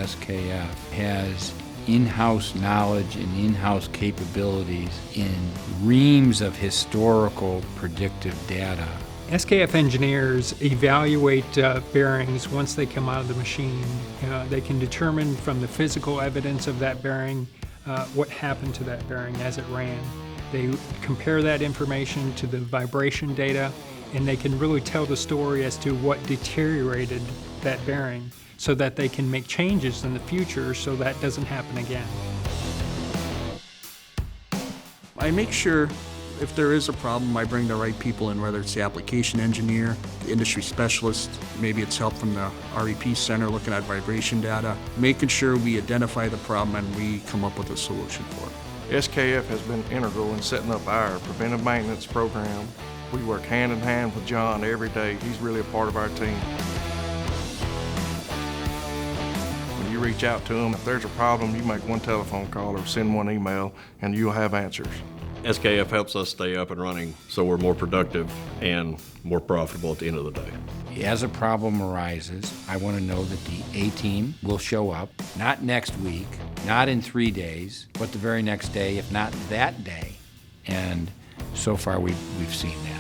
SKF has in-house knowledge and in-house capabilities in reams of historical predictive data. SKF engineers evaluate bearings once they come out of the machine. They can determine from the physical evidence of that bearing what happened to that bearing as it ran. They compare that information to the vibration data, and they can really tell the story as to what deteriorated that bearing so that they can make changes in the future so that doesn't happen again. I make sure if there is a problem, I bring the right people in, whether it's the application engineer, the industry specialist, maybe it's help from the REP center looking at vibration data, making sure we identify the problem and we come up with a solution for it. SKF has been integral in setting up our preventive maintenance program. We work hand in hand with John every day. He's really a part of our team. When you reach out to him, if there's a problem, you make one telephone call or send one email and you'll have answers. SKF helps us stay up and running so we're more productive and more profitable at the end of the day. As a problem arises, I want to know that the A-team will show up, not next week, not in 3 days, but the very next day, if not that day. And so far we've seen that.